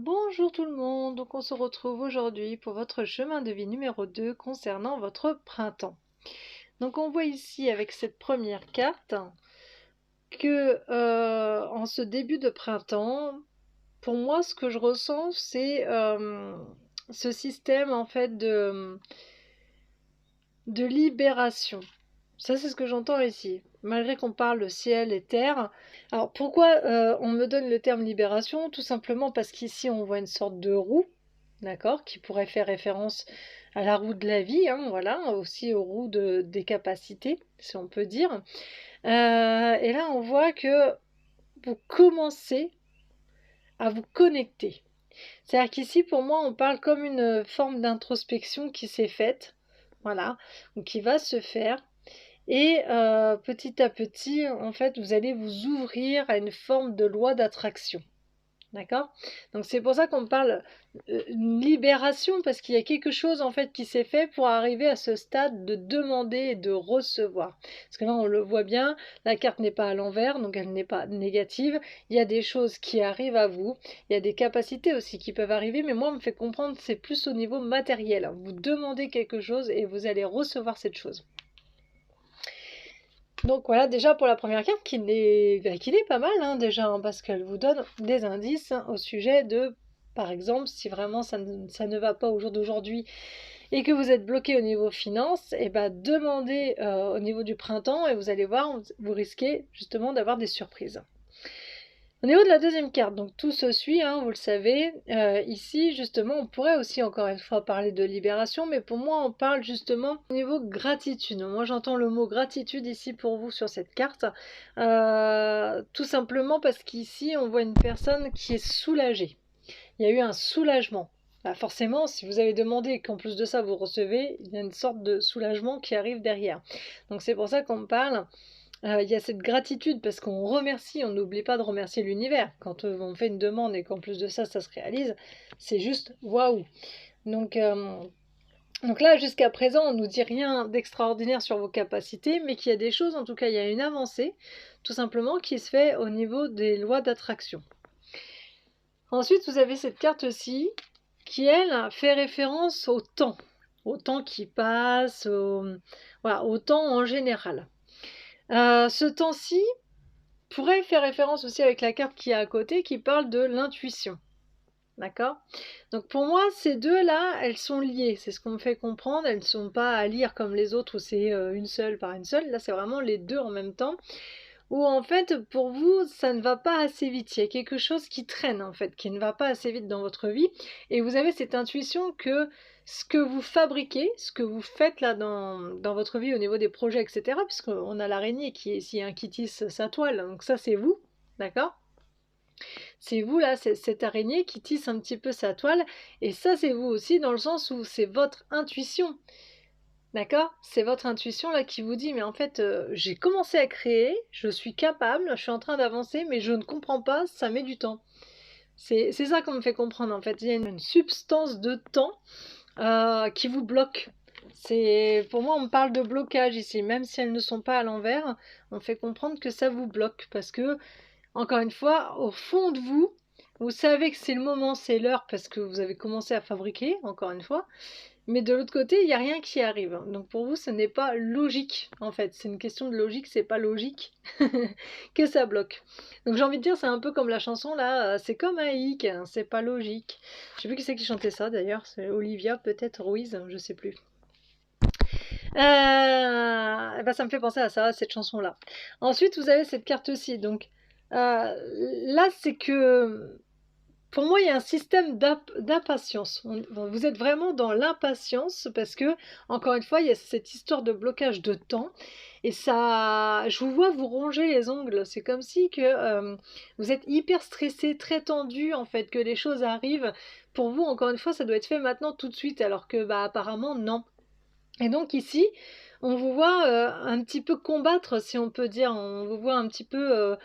Bonjour tout le monde, donc on se retrouve aujourd'hui pour votre chemin de vie numéro 2 concernant votre printemps. Donc on voit ici avec cette première carte que en ce début de printemps, pour moi ce que je ressens c'est ce système en fait de libération. Ça c'est ce que j'entends ici, malgré qu'on parle de ciel et terre. Alors pourquoi on me donne le terme libération? Tout simplement parce qu'ici on voit une sorte de roue. D'accord, qui pourrait faire référence à la roue de la vie, hein, voilà, aussi aux roues des capacités, si on peut dire. Et là, on voit que vous commencez à vous connecter. C'est-à-dire qu'ici, pour moi, on parle comme une forme d'introspection qui s'est faite, voilà, ou qui va se faire. Et petit à petit, en fait, vous allez vous ouvrir à une forme de loi d'attraction. D'accord? Donc c'est pour ça qu'on parle une libération, parce qu'il y a quelque chose en fait qui s'est fait pour arriver à ce stade de demander et de recevoir. Parce que là on le voit bien, la carte n'est pas à l'envers, donc elle n'est pas négative. Il y a des choses qui arrivent à vous, il y a des capacités aussi qui peuvent arriver, mais moi on me fait comprendre que c'est plus au niveau matériel. Vous demandez quelque chose et vous allez recevoir cette chose. Donc voilà déjà pour la première carte qui est pas mal hein, déjà, hein, parce qu'elle vous donne des indices au sujet de, par exemple, si vraiment ça ne va pas au jour d'aujourd'hui et que vous êtes bloqué au niveau finance, et ben demandez au niveau du printemps et vous allez voir, vous risquez justement d'avoir des surprises. Au niveau de la deuxième carte, donc tout se suit, hein, vous le savez. Ici, justement, on pourrait aussi encore une fois parler de libération, mais pour moi, on parle justement au niveau gratitude. Moi, j'entends le mot gratitude ici pour vous sur cette carte, tout simplement parce qu'ici, on voit une personne qui est soulagée. Il y a eu un soulagement. Bah forcément, si vous avez demandé et qu'en plus de ça, vous recevez, il y a une sorte de soulagement qui arrive derrière. Donc c'est pour ça qu'on parle. Il y a cette gratitude parce qu'on remercie, on n'oublie pas de remercier l'univers. Quand on fait une demande et qu'en plus de ça, ça se réalise, c'est juste waouh. Donc, donc là, jusqu'à présent, on ne nous dit rien d'extraordinaire sur vos capacités, mais qu'il y a des choses, en tout cas, il y a une avancée, tout simplement, qui se fait au niveau des lois d'attraction. Ensuite, vous avez cette carte-ci, qui, elle, fait référence au temps qui passe, voilà, au temps en général. Ce temps-ci pourrait faire référence aussi avec la carte qui est à côté qui parle de l'intuition. D'accord? Donc pour moi, ces deux-là, elles sont liées. C'est ce qu'on me fait comprendre. Elles ne sont pas à lire comme les autres où c'est une seule par une seule. Là, c'est vraiment les deux en même temps. Où en fait, pour vous, ça ne va pas assez vite. Il y a quelque chose qui traîne en fait, qui ne va pas assez vite dans votre vie. Et vous avez cette intuition que ce que vous fabriquez, ce que vous faites là dans votre vie au niveau des projets, etc. Puisqu'on a l'araignée qui est ici, hein, qui tisse sa toile. Donc ça, c'est vous. D'accord? C'est vous là, c'est cette araignée qui tisse un petit peu sa toile. Et ça, c'est vous aussi dans le sens où c'est votre intuition. D'accord? C'est votre intuition là qui vous dit, mais en fait, j'ai commencé à créer, je suis capable, je suis en train d'avancer, mais je ne comprends pas, ça met du temps. C'est ça qu'on me fait comprendre en fait. Il y a une substance de temps qui vous bloque. Pour moi, on me parle de blocage ici, même si elles ne sont pas à l'envers, on fait comprendre que ça vous bloque parce que, encore une fois, au fond de vous, vous savez que c'est le moment, c'est l'heure parce que vous avez commencé à fabriquer, encore une fois, mais de l'autre côté, il n'y a rien qui arrive. Donc pour vous, ce n'est pas logique, en fait. C'est une question de logique, c'est pas logique que ça bloque. Donc j'ai envie de dire, c'est un peu comme la chanson là, c'est comme un hic, hein, c'est pas logique. Je sais plus qui c'est qui chantait ça d'ailleurs, c'est Olivia, peut-être Ruiz, je sais plus. Et ben ça me fait penser à ça, cette chanson-là. Ensuite, vous avez cette carte-ci. Donc là, c'est que pour moi, il y a un système d'impatience. Vous êtes vraiment dans l'impatience parce que, encore une fois, il y a cette histoire de blocage de temps. Et ça, je vous vois vous ronger les ongles. C'est comme si que vous êtes hyper stressé, très tendu, en fait, que les choses arrivent. Pour vous, encore une fois, ça doit être fait maintenant, tout de suite, alors que, bah, apparemment, non. Et donc ici, on vous voit un petit peu combattre, si on peut dire. On vous voit un petit peu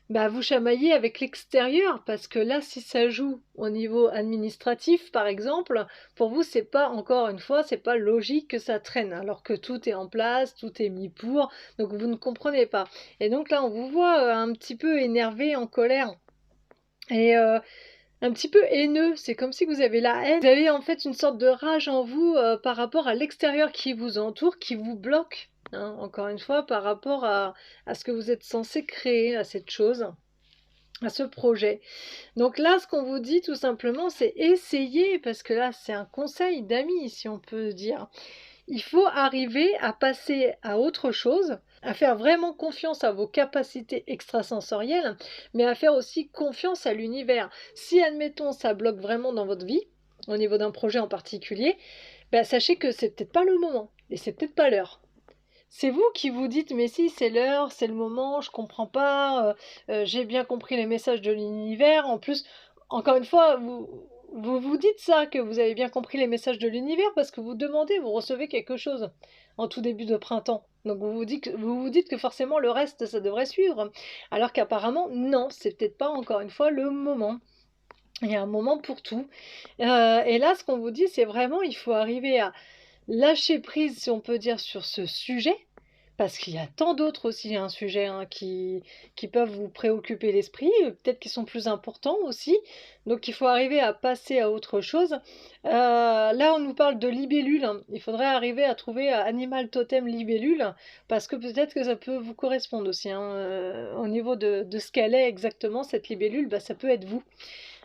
bah, vous chamailler avec l'extérieur, parce que là, si ça joue au niveau administratif, par exemple, pour vous, c'est pas, encore une fois, c'est pas logique que ça traîne, alors que tout est en place, tout est mis pour, donc vous ne comprenez pas. Et donc là, on vous voit un petit peu énervé, en colère. Et un petit peu haineux, c'est comme si vous avez la haine. Vous avez en fait une sorte de rage en vous par rapport à l'extérieur qui vous entoure, qui vous bloque, hein, encore une fois, par rapport à ce que vous êtes censé créer, à cette chose, à ce projet. Donc là, ce qu'on vous dit tout simplement, c'est essayer, parce que là, c'est un conseil d'amis, si on peut dire. Il faut arriver à passer à autre chose, à faire vraiment confiance à vos capacités extrasensorielles, mais à faire aussi confiance à l'univers. Si, admettons, ça bloque vraiment dans votre vie, au niveau d'un projet en particulier, ben, sachez que c'est peut-être pas le moment, et c'est peut-être pas l'heure. C'est vous qui vous dites, mais si, c'est l'heure, c'est le moment, je comprends pas, j'ai bien compris les messages de l'univers. En plus, encore une fois, vous dites ça, que vous avez bien compris les messages de l'univers, parce que vous demandez, vous recevez quelque chose en tout début de printemps. Donc vous vous dites que forcément le reste, ça devrait suivre. Alors qu'apparemment, non, c'est peut-être pas encore une fois le moment. Il y a un moment pour tout. Et là, ce qu'on vous dit, c'est vraiment, il faut arriver à lâcher prise, si on peut dire, sur ce sujet, parce qu'il y a tant d'autres aussi, un sujet hein, qui peuvent vous préoccuper l'esprit, peut-être qui sont plus importants aussi. Donc il faut arriver à passer à autre chose. Là, on nous parle de libellule. Il faudrait arriver à trouver animal totem libellule, parce que peut-être que ça peut vous correspondre aussi. Hein. Au niveau de ce qu'elle est exactement, cette libellule, bah, ça peut être vous.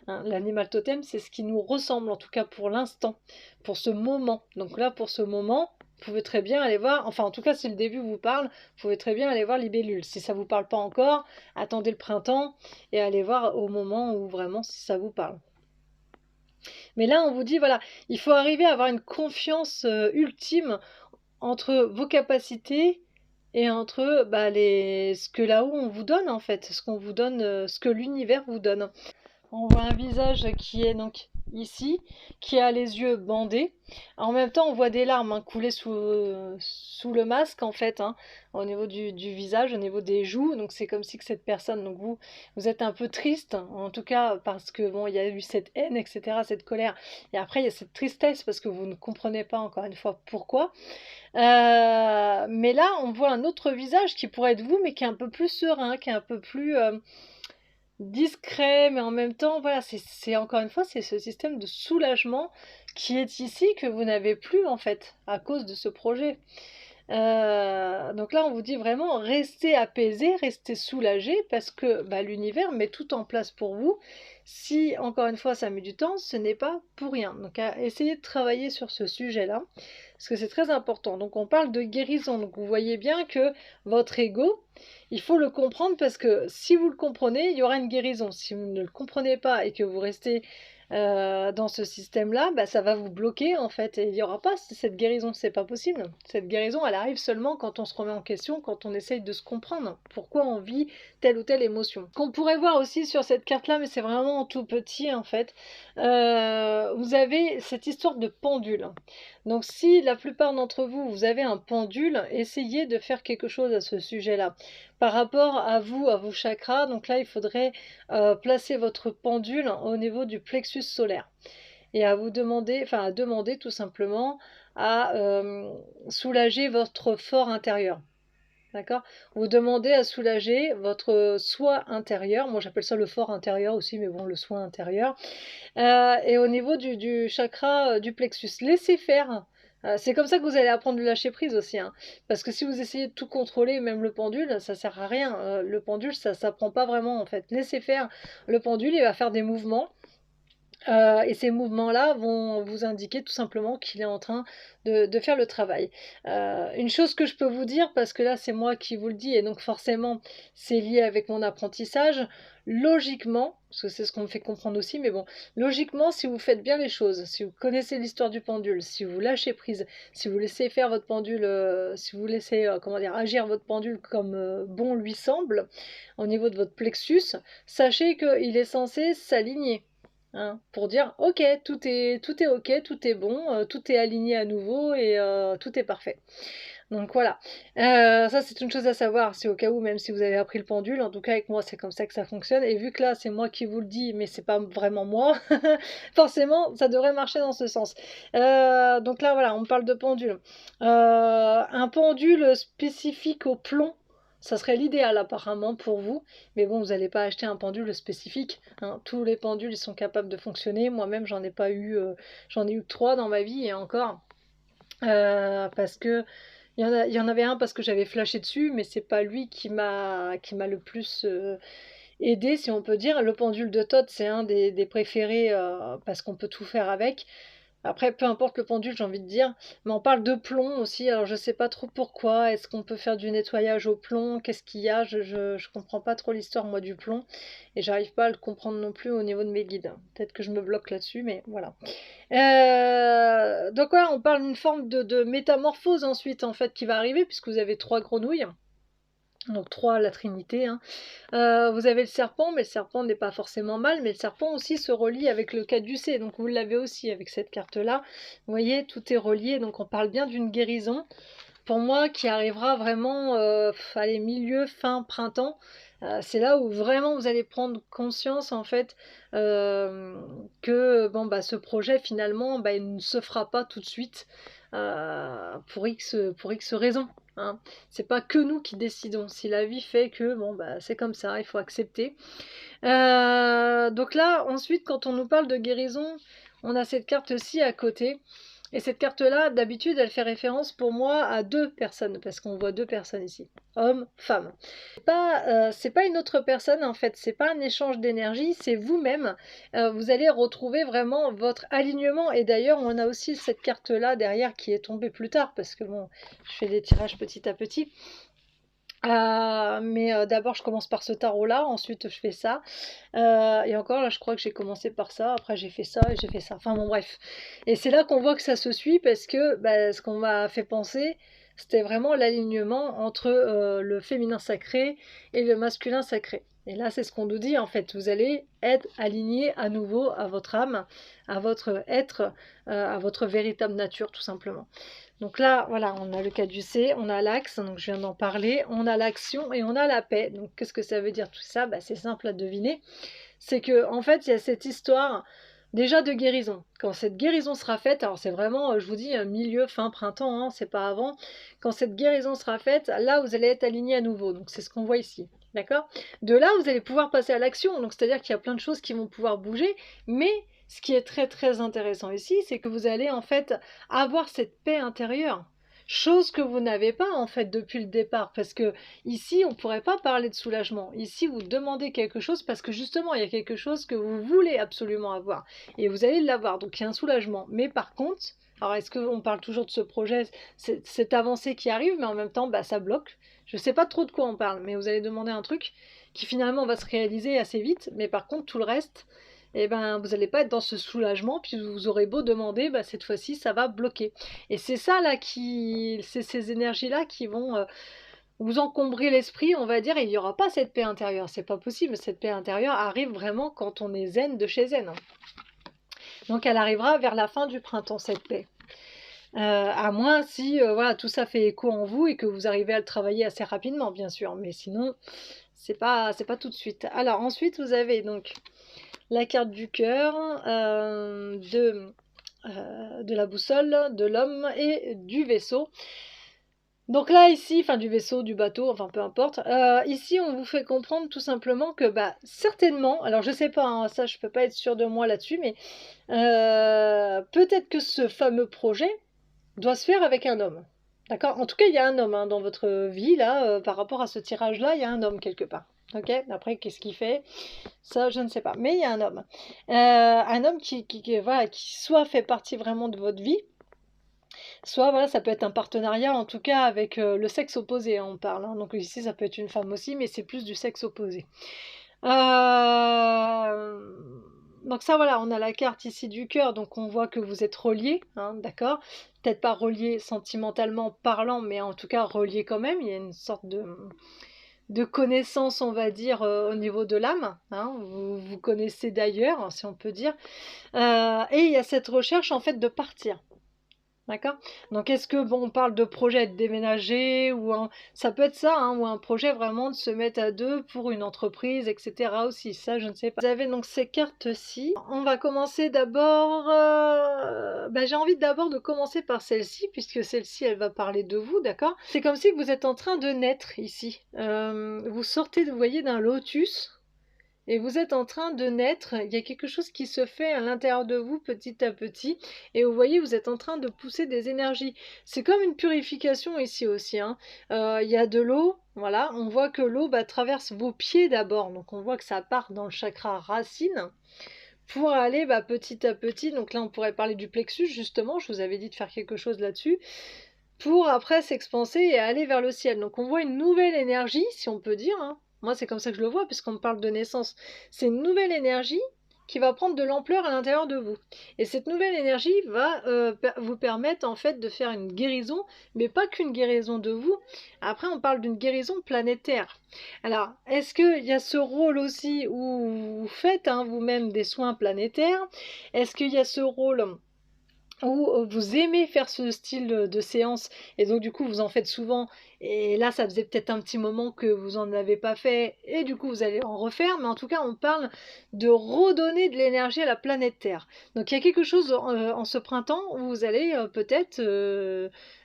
Hein, l'animal totem, c'est ce qui nous ressemble, en tout cas pour l'instant, pour ce moment. Donc là, pour ce moment, vous pouvez très bien aller voir, enfin en tout cas si le début vous parle, vous pouvez très bien aller voir Libellule. Si ça ne vous parle pas encore, attendez le printemps et allez voir au moment où vraiment si ça vous parle. Mais là, on vous dit, voilà, il faut arriver à avoir une confiance ultime entre vos capacités et entre bah, ce que là-haut on vous donne en fait, ce qu'on vous donne, ce que l'univers vous donne. On voit un visage qui est donc ici, qui a les yeux bandés. En même temps, on voit des larmes hein, couler sous le masque, en fait, hein, au niveau du visage, au niveau des joues. Donc c'est comme si que cette personne, donc vous êtes un peu triste, en tout cas parce que bon, il y a eu cette haine, etc., cette colère. Et après, il y a cette tristesse parce que vous ne comprenez pas encore une fois pourquoi. Mais là, on voit un autre visage qui pourrait être vous, mais qui est un peu plus serein, qui est un peu plus discret, mais en même temps, voilà, c'est encore une fois, c'est ce système de soulagement qui est ici que vous n'avez plus en fait à cause de ce projet. Donc là, on vous dit vraiment restez apaisé, restez soulagé parce que bah, l'univers met tout en place pour vous. Si encore une fois ça met du temps, ce n'est pas pour rien. Donc essayez de travailler sur ce sujet-là parce que c'est très important. Donc on parle de guérison. Donc vous voyez bien que votre ego, il faut le comprendre parce que si vous le comprenez, il y aura une guérison. Si vous ne le comprenez pas et que vous restez dans ce système-là, bah, ça va vous bloquer en fait. Et il n'y aura pas cette guérison, c'est pas possible. Cette guérison, elle arrive seulement quand on se remet en question, quand on essaye de se comprendre pourquoi on vit telle ou telle émotion. Qu'on pourrait voir aussi sur cette carte-là, mais c'est vraiment tout petit en fait, vous avez cette histoire de pendule. Donc si la plupart d'entre vous, vous avez un pendule, essayez de faire quelque chose à ce sujet-là. Par rapport à vous, à vos chakras, donc là il faudrait placer votre pendule au niveau du plexus solaire et à vous demander, enfin à demander tout simplement à soulager votre fort intérieur. D'accord? Vous demandez à soulager votre soi intérieur. Moi j'appelle ça le fort intérieur aussi, mais bon, le soi intérieur. Et au niveau du chakra du plexus, laissez faire. C'est comme ça que vous allez apprendre à lâcher prise aussi. Hein. Parce que si vous essayez de tout contrôler, même le pendule, ça sert à rien. Le pendule, ça s'apprend pas vraiment en fait. Laissez faire le pendule, il va faire des mouvements. Et ces mouvements-là vont vous indiquer tout simplement qu'il est en train de faire le travail. Une chose que je peux vous dire, parce que là c'est moi qui vous le dis, et donc forcément c'est lié avec mon apprentissage, logiquement, parce que c'est ce qu'on me fait comprendre aussi, mais bon, logiquement si vous faites bien les choses, si vous connaissez l'histoire du pendule, si vous lâchez prise, si vous laissez faire votre pendule, si vous laissez comment dire, agir votre pendule comme bon lui semble, au niveau de votre plexus, sachez qu'il est censé s'aligner. Hein, pour dire ok, tout est ok, tout est bon, tout est aligné à nouveau et tout est parfait. Donc voilà, ça c'est une chose à savoir, c'est au cas où même si vous avez appris le pendule, en tout cas avec moi c'est comme ça que ça fonctionne, et vu que là c'est moi qui vous le dis, mais c'est pas vraiment moi, forcément ça devrait marcher dans ce sens. Donc là voilà, on parle de pendule. Un pendule spécifique au plomb, Ça serait l'idéal apparemment pour vous, mais bon, vous n'allez pas acheter un pendule spécifique, hein. Tous les pendules, ils sont capables de fonctionner. Moi-même, j'en ai pas eu, j'en ai eu que 3 dans ma vie et encore, parce que il y en avait un parce que j'avais flashé dessus, mais c'est pas lui qui m'a le plus aidé, si on peut dire. Le pendule de Todd, c'est un des préférés parce qu'on peut tout faire avec. Après, peu importe le pendule, j'ai envie de dire. Mais on parle de plomb aussi, alors je sais pas trop pourquoi. Est-ce qu'on peut faire du nettoyage au plomb? Qu'est-ce qu'il y a? Je comprends pas trop l'histoire, moi, du plomb. Et j'arrive pas à le comprendre non plus au niveau de mes guides. Peut-être que je me bloque là-dessus, mais voilà. Donc voilà, on parle d'une forme de métamorphose ensuite, en fait, qui va arriver, puisque vous avez 3 grenouilles. Donc 3, la Trinité, hein. Vous avez le serpent, mais le serpent n'est pas forcément mal, mais le serpent aussi se relie avec le caducée, donc vous l'avez aussi avec cette carte-là. Vous voyez, tout est relié, donc on parle bien d'une guérison, pour moi, qui arrivera vraiment, allez, milieu, fin printemps. C'est là où vraiment vous allez prendre conscience, en fait, que bon, bah, ce projet, finalement, bah, il ne se fera pas tout de suite, pour X raisons, hein. C'est pas que nous qui décidons. Si la vie fait que, bon, bah, c'est comme ça, il faut accepter. Donc là, ensuite, quand on nous parle de guérison, on a cette carte-ci à côté. Et cette carte-là, d'habitude, elle fait référence pour moi à 2 personnes, parce qu'on voit 2 personnes ici, homme, femme. C'est pas une autre personne, en fait, c'est pas un échange d'énergie, c'est vous-même. Vous allez retrouver vraiment votre alignement, et d'ailleurs, on a aussi cette carte-là derrière qui est tombée plus tard, parce que bon, je fais des tirages petit à petit. Mais d'abord je commence par ce tarot-là, ensuite je fais ça. Et encore là, je crois que j'ai commencé par ça, après j'ai fait ça et j'ai fait ça. Enfin bon, bref. Et c'est là qu'on voit que ça se suit parce que bah, ce qu'on m'a fait penser, c'était vraiment l'alignement entre le féminin sacré et le masculin sacré. Et là, c'est ce qu'on nous dit en fait. Vous allez être aligné à nouveau à votre âme, à votre être, à votre véritable nature, tout simplement. Donc là, voilà, on a le caducée, on a l'axe, donc je viens d'en parler, on a l'action et on a la paix. Donc qu'est-ce que ça veut dire tout ça? Bah, c'est simple à deviner. C'est que en fait, il y a cette histoire déjà de guérison. Quand cette guérison sera faite, alors c'est vraiment, je vous dis, milieu, fin printemps, hein, c'est pas avant. Quand cette guérison sera faite, là, vous allez être aligné à nouveau. Donc c'est ce qu'on voit ici. D'accord? De là, vous allez pouvoir passer à l'action. Donc c'est-à-dire qu'il y a plein de choses qui vont pouvoir bouger, mais ce qui est très très intéressant ici, c'est que vous allez en fait avoir cette paix intérieure. Chose que vous n'avez pas en fait depuis le départ, parce que ici on ne pourrait pas parler de soulagement. Ici vous demandez quelque chose parce que justement il y a quelque chose que vous voulez absolument avoir et vous allez l'avoir. Donc il y a un soulagement. Mais par contre, alors est-ce qu'on parle toujours de ce projet, cette avancée qui arrive, mais en même temps bah, ça bloque. Je ne sais pas trop de quoi on parle, mais vous allez demander un truc qui finalement va se réaliser assez vite, mais par contre tout le reste, eh ben, vous n'allez pas être dans ce soulagement, puis vous aurez beau demander, bah, cette fois-ci, ça va bloquer. Et c'est ça, là, c'est ces énergies-là qui vont vous encombrer l'esprit, on va dire, et il n'y aura pas cette paix intérieure. C'est pas possible, cette paix intérieure arrive vraiment quand on est zen de chez zen, hein. Donc elle arrivera vers la fin du printemps, cette paix. À moins si voilà, tout ça fait écho en vous et que vous arrivez à le travailler assez rapidement, bien sûr. Mais sinon, c'est pas tout de suite. Alors ensuite, vous avez donc la carte du cœur, de la boussole, de l'homme et du vaisseau. Donc là, ici, enfin du vaisseau, du bateau, enfin peu importe, ici on vous fait comprendre tout simplement que bah, certainement, alors je sais pas, hein, ça je peux pas être sûre de moi là-dessus, mais peut-être que ce fameux projet doit se faire avec un homme. D'accord? En tout cas, il y a un homme hein, dans votre vie, là, par rapport à ce tirage-là, il y a un homme quelque part. Ok? Après, qu'est-ce qu'il fait? Ça, je ne sais pas. Mais il y a un homme. Un homme voilà, qui soit fait partie vraiment de votre vie, soit voilà, ça peut être un partenariat, en tout cas avec le sexe opposé, hein, on parle, hein. Donc ici, ça peut être une femme aussi, mais c'est plus du sexe opposé. Donc ça, voilà, on a la carte ici du cœur, donc on voit que vous êtes reliés, hein, d'accord? Peut-être pas reliés sentimentalement parlant, mais en tout cas reliés quand même. Il y a une sorte de connaissance, on va dire, au niveau de l'âme, hein. Vous vous connaissez d'ailleurs, si on peut dire. Et il y a cette recherche en fait de partir. D'accord? Donc est-ce que bon, on parle de projet de déménager ou ça peut être ça, hein, ou un projet vraiment de se mettre à deux pour une entreprise, etc. aussi. Ça, je ne sais pas. Vous avez donc ces cartes-ci. On va commencer d'abord. J'ai envie d'abord de commencer par celle-ci, puisque celle-ci, elle va parler de vous, d'accord? C'est comme si vous êtes en train de naître ici. Vous sortez, vous voyez, d'un lotus. Et vous êtes en train de naître, il y a quelque chose qui se fait à l'intérieur de vous petit à petit, et vous voyez, vous êtes en train de pousser des énergies. C'est comme une purification ici aussi, hein. Il y a de l'eau, voilà, on voit que l'eau traverse vos pieds d'abord, donc on voit que ça part dans le chakra racine, pour aller petit à petit, donc là on pourrait parler du plexus justement, je vous avais dit de faire quelque chose là-dessus, pour après s'expanser et aller vers le ciel. Donc on voit une nouvelle énergie, si on peut dire, hein. Moi c'est comme ça que je le vois, puisqu'on me parle de naissance. C'est une nouvelle énergie qui va prendre de l'ampleur à l'intérieur de vous. Et cette nouvelle énergie va vous permettre en fait de faire une guérison, mais pas qu'une guérison de vous. Après on parle d'une guérison planétaire. Alors, est-ce qu'il y a ce rôle aussi où vous faites vous-même des soins planétaires? Est-ce qu'il y a ce rôle ou vous aimez faire ce style de séance et donc du coup vous en faites souvent et là ça faisait peut-être un petit moment que vous en avez pas fait et du coup vous allez en refaire, mais en tout cas on parle de redonner de l'énergie à la planète Terre. Donc il y a quelque chose en ce printemps où vous allez peut-être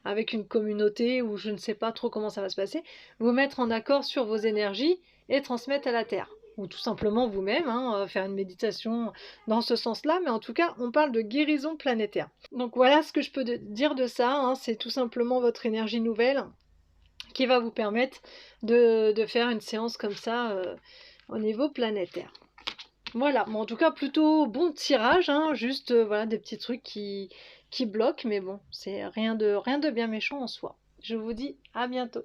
avec une communauté ou je ne sais pas trop comment ça va se passer, vous mettre en accord sur vos énergies et transmettre à la Terre. Ou tout simplement vous-même, faire une méditation dans ce sens-là, mais en tout cas, on parle de guérison planétaire. Donc voilà ce que je peux dire de ça, hein, c'est tout simplement votre énergie nouvelle qui va vous permettre de faire une séance comme ça au niveau planétaire. Voilà, bon, en tout cas, plutôt bon tirage, hein, juste voilà, des petits trucs qui bloquent, mais bon, c'est rien de bien méchant en soi. Je vous dis à bientôt.